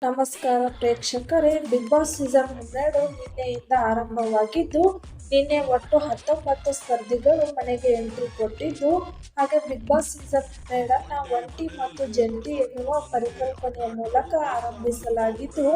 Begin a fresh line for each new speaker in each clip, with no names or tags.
ನಮಸ್ಕಾರ ಪ್ರೇಕ್ಷಕರೇ, big boss season 12 ನಿನ್ನೆಯಿಂದ ಆರಂಭವಾಗಿದ್ದು, ನಿನ್ನೆ ಒಟ್ಟು 19 ಸ್ಪರ್ಧಿಗಳು ಮನೆಗೆ ಎಂಟ್ರಿ ಕೊಟ್ಟಿದ್ದು, ಹಾಗೆ ಬಿಗ್ ಬಾಸ್ ಸೀಸನ್ 12ನ್ನ ಒಂಟಿ ಮತ್ತು ಜಂಟಿ ಎನ್ನುವ ಪರಿಕಲ್ಪನೆಯ ಮೂಲಕ ಆರಂಭಿಸಲಾಗಿದ್ದು,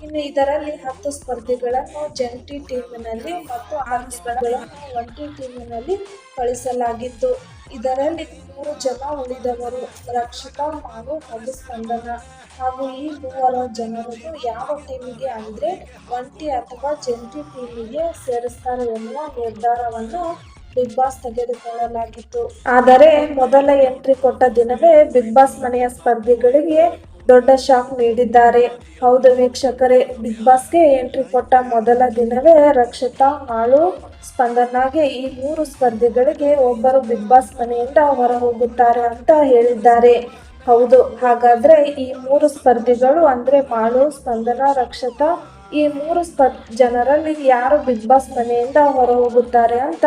ಇನ್ನು ಇದರಲ್ಲಿ 10 ಸ್ಪರ್ಧಿಗಳನ್ನು ಜಂಟಿ ಟೀಮಿನಲ್ಲಿ ಮತ್ತು 6 ಸ್ಪರ್ಧಿಗಳನ್ನು ಒಂಟಿ ಟೀಮಿನಲ್ಲಿ ಕಳಿಸಲಾಗಿತ್ತು. ಇದರಲ್ಲಿ 3 ಜನ ಉಳಿದವರು ರಕ್ಷಿತಾ, ಮಾಳು ಹಾಗೂ ಸ್ಪಂದನ. ಹಾಗೂ ಈ ಮೂವರು ಜನರನ್ನು ಯಾವ ಟೀಮಿಗೆ ಅಂದ್ರೆ ಒಂಟಿ ಅಥವಾ ಜಂಟಿ ಟೀಮಿಗೆ ಸೇರಿಸ್ತಾರೆ ಎನ್ನುವ ನಿರ್ಧಾರವನ್ನು ಬಿಗ್ ಬಾಸ್ ತೆಗೆದುಕೊಳ್ಳಲಾಗಿತ್ತು. ಆದರೆ ಮೊದಲ ಎಂಟ್ರಿ ಕೊಟ್ಟ ದಿನವೇ ಬಿಗ್ ಬಾಸ್ ಮನೆಯ ಸ್ಪರ್ಧಿಗಳಿಗೆ ದೊಡ್ಡ ಶಾಕ್ ನೀಡಿದ್ದಾರೆ. ಹೌದು ವೀಕ್ಷಕರೇ, ಬಿಗ್ ಬಾಸ್ಗೆ ಎಂಟ್ರಿ ಕೊಟ್ಟ ಮೊದಲ ದಿನವೇ ರಕ್ಷಿತಾ, ಮಾಳು, ಸ್ಪಂದನಾಗೆ ಈ 3 ಸ್ಪರ್ಧಿಗಳಿಗೆ ಒಬ್ಬರು ಬಿಗ್ ಬಾಸ್ ಮನೆಯಿಂದ ಹೊರ ಹೋಗುತ್ತಾರೆ ಅಂತ ಹೇಳಿದ್ದಾರೆ. ಹೌದು, ಹಾಗಾದ್ರೆ ಈ 3 ಸ್ಪರ್ಧಿಗಳು ಅಂದ್ರೆ ಮಾಳು, ಸ್ಪಂದನ, ರಕ್ಷಿತಾ, ಈ 3 ಜನರಲ್ಲಿ ಯಾರು ಬಿಗ್ ಬಾಸ್ ಮನೆಯಿಂದ ಹೊರ ಹೋಗುತ್ತಾರೆ ಅಂತ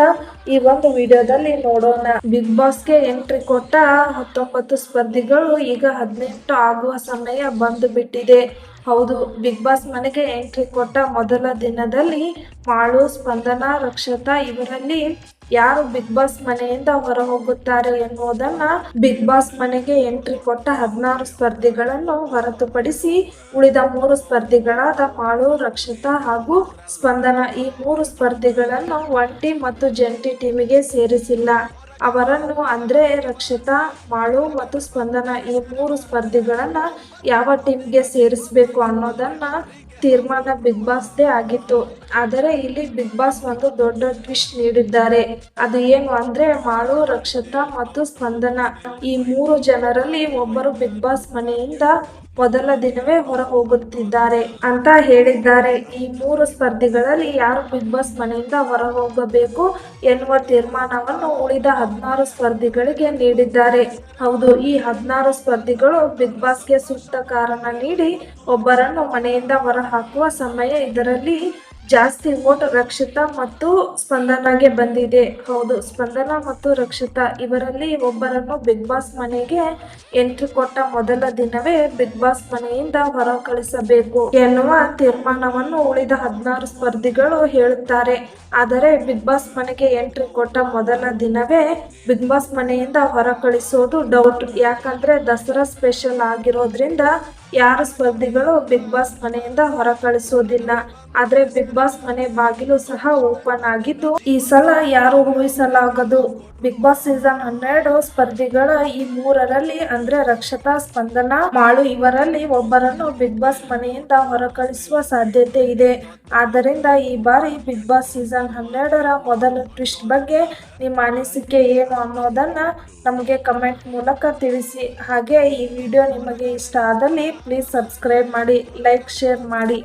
ಈ ಒಂದು ವಿಡಿಯೋದಲ್ಲಿ ನೋಡೋಣ. ಬಿಗ್ ಬಾಸ್ಗೆ ಎಂಟ್ರಿ ಕೊಟ್ಟ 19 ಸ್ಪರ್ಧಿಗಳು ಈಗ 18 ಆಗುವ ಸಮಯ ಬಂದು ಬಿಟ್ಟಿದೆ. ಹೌದು, ಬಿಗ್ ಬಾಸ್ ಮನೆಗೆ ಎಂಟ್ರಿ ಕೊಟ್ಟ ಮೊದಲ ದಿನದಲ್ಲಿ ಮಾಳು, ಸ್ಪಂದನ, ರಕ್ಷಿತಾ ಇವರಲ್ಲಿ ಯಾರು ಬಿಗ್ ಬಾಸ್ ಮನೆಯಿಂದ ಹೊರ ಹೋಗುತ್ತಾರೆ ಎನ್ನುವುದನ್ನ ಬಿಗ್ ಬಾಸ್ ಮನೆಗೆ ಎಂಟ್ರಿ ಕೊಟ್ಟ 16 ಸ್ಪರ್ಧಿಗಳನ್ನು ಹೊರತುಪಡಿಸಿ ಉಳಿದ 3 ಸ್ಪರ್ಧಿಗಳಾದ ಮಾಳು, ರಕ್ಷಿತಾ ಹಾಗೂ ಸ್ಪಂದನ ಈ 3 ಸ್ಪರ್ಧಿಗಳನ್ನು ಒಂಟಿ ಮತ್ತು ಜಂಟಿ ಟೀಮಿಗೆ ಸೇರಿಸಿಲ್ಲ. ಅವರನ್ನು ಅಂದ್ರೆ ರಕ್ಷಿತಾ, ಮಾಳು ಮತ್ತು ಸ್ಪಂದನ ಈ 3 ಸ್ಪರ್ಧಿಗಳನ್ನ ಯಾವ ಟೀಮ್ಗೆ ಸೇರಿಸಬೇಕು ಅನ್ನೋದನ್ನ ತೀರ್ಮಾನ ಬಿಗ್ ಬಾಸ್ದೇ ಆಗಿತ್ತು. ಆದರೆ ಇಲ್ಲಿ ಬಿಗ್ ಬಾಸ್ ಒಂದು ದೊಡ್ಡ ಟ್ವಿಸ್ಟ್ ನೀಡಿದ್ದಾರೆ. ಅದು ಏನು ಅಂದ್ರೆ ಮಾಳು, ರಕ್ಷಿತಾ ಮತ್ತು ಸ್ಪಂದನ ಈ 3 ಜನರಲ್ಲಿ ಒಬ್ಬರು ಬಿಗ್ ಬಾಸ್ ಮನೆಯಿಂದ ಮೊದಲ ದಿನವೇ ಹೊರ ಹೋಗುತ್ತಿದ್ದಾರೆ ಅಂತ ಹೇಳಿದ್ದಾರೆ. ಈ 3 ಸ್ಪರ್ಧಿಗಳಲ್ಲಿ ಯಾರು ಬಿಗ್ ಬಾಸ್ ಮನೆಯಿಂದ ಹೊರ ಹೋಗಬೇಕು ಎನ್ನುವ ತೀರ್ಮಾನವನ್ನು ಉಳಿದ 16 ಸ್ಪರ್ಧಿಗಳಿಗೆ ನೀಡಿದ್ದಾರೆ. ಹೌದು, ಈ 16 ಸ್ಪರ್ಧಿಗಳು ಬಿಗ್ ಬಾಸ್ಗೆ ಸೂಕ್ತ ಕಾರಣ ನೀಡಿ ಒಬ್ಬರನ್ನು ಮನೆಯಿಂದ ಹೊರ ಹಾಕುವ ಸಮಯ ಇದರಲ್ಲಿ ಜಾಸ್ತಿ ವೋಟ್ ರಕ್ಷಿತಾ ಮತ್ತು ಸ್ಪಂದನಾಗೆ ಬಂದಿದೆ. ಹೌದು, ಸ್ಪಂದನ ಮತ್ತು ರಕ್ಷಿತಾ ಇವರಲ್ಲಿ ಒಬ್ಬರನ್ನು ಬಿಗ್ ಬಾಸ್ ಮನೆಗೆ ಎಂಟ್ರಿ ಕೊಟ್ಟ ಮೊದಲ ದಿನವೇ ಬಿಗ್ ಬಾಸ್ ಮನೆಯಿಂದ ಹೊರ ಕಳಿಸಬೇಕು ಎನ್ನುವ ತೀರ್ಮಾನವನ್ನು ಉಳಿದ 16 ಸ್ಪರ್ಧಿಗಳು ಹೇಳುತ್ತಾರೆ. ಆದರೆ ಬಿಗ್ ಬಾಸ್ ಮನೆಗೆ ಎಂಟ್ರಿ ಕೊಟ್ಟ ಮೊದಲ ದಿನವೇ ಬಿಗ್ ಬಾಸ್ ಮನೆಯಿಂದ ಹೊರ ಕಳಿಸೋದು ಡೌಟ್. ಯಾಕಂದ್ರೆ ದಸರಾ ಸ್ಪೆಷಲ್ ಆಗಿರೋದ್ರಿಂದ ಯಾರು ಸ್ಪರ್ಧಿಗಳು ಬಿಗ್ ಬಾಸ್ ಮನೆಯಿಂದ ಹೊರ ಕಳಿಸೋದಿಲ್ಲ. ಆದ್ರೆ ಬಿಗ್ ಬಾಸ್ ಮನೆ ಬಾಗಿಲು ಸಹ ಓಪನ್ ಆಗಿದ್ದು ಈ ಸಲ ಯಾರು ಊಹಿಸಲಾಗದು. ಬಿಗ್ ಬಾಸ್ ಸೀಸನ್ 12 ಸ್ಪರ್ಧಿಗಳ ಈ 3ರಲ್ಲಿ ಅಂದ್ರೆ ರಕ್ಷಿತಾ, ಸ್ಪಂದನ, ಮಾಳು ಇವರಲ್ಲಿ ಒಬ್ಬರನ್ನು ಬಿಗ್ ಬಾಸ್ ಮನೆಯಿಂದ ಹೊರ ಕಳಿಸುವ ಸಾಧ್ಯತೆ ಇದೆ. ಆದ್ದರಿಂದ ಈ ಬಾರಿ ಬಿಗ್ ಬಾಸ್ ಸೀಸನ್ 12ರ ಮೊದಲ ಟ್ವಿಸ್ಟ್ ಬಗ್ಗೆ ನಿಮ್ಮ ಅನಿಸಿಕೆ ಏನು ಅನ್ನೋದನ್ನ ನಮಗೆ ಕಮೆಂಟ್ ಮೂಲಕ ತಿಳಿಸಿ. ಹಾಗೆ ಈ ವಿಡಿಯೋ ನಿಮಗೆ ಇಷ್ಟ ಆದಲ್ಲಿ ಪ್ಲೀಸ್ ಸಬ್ಸ್ಕ್ರೈಬ್ ಮಾಡಿ, ಲೈಕ್, ಶೇರ್ ಮಾಡಿ.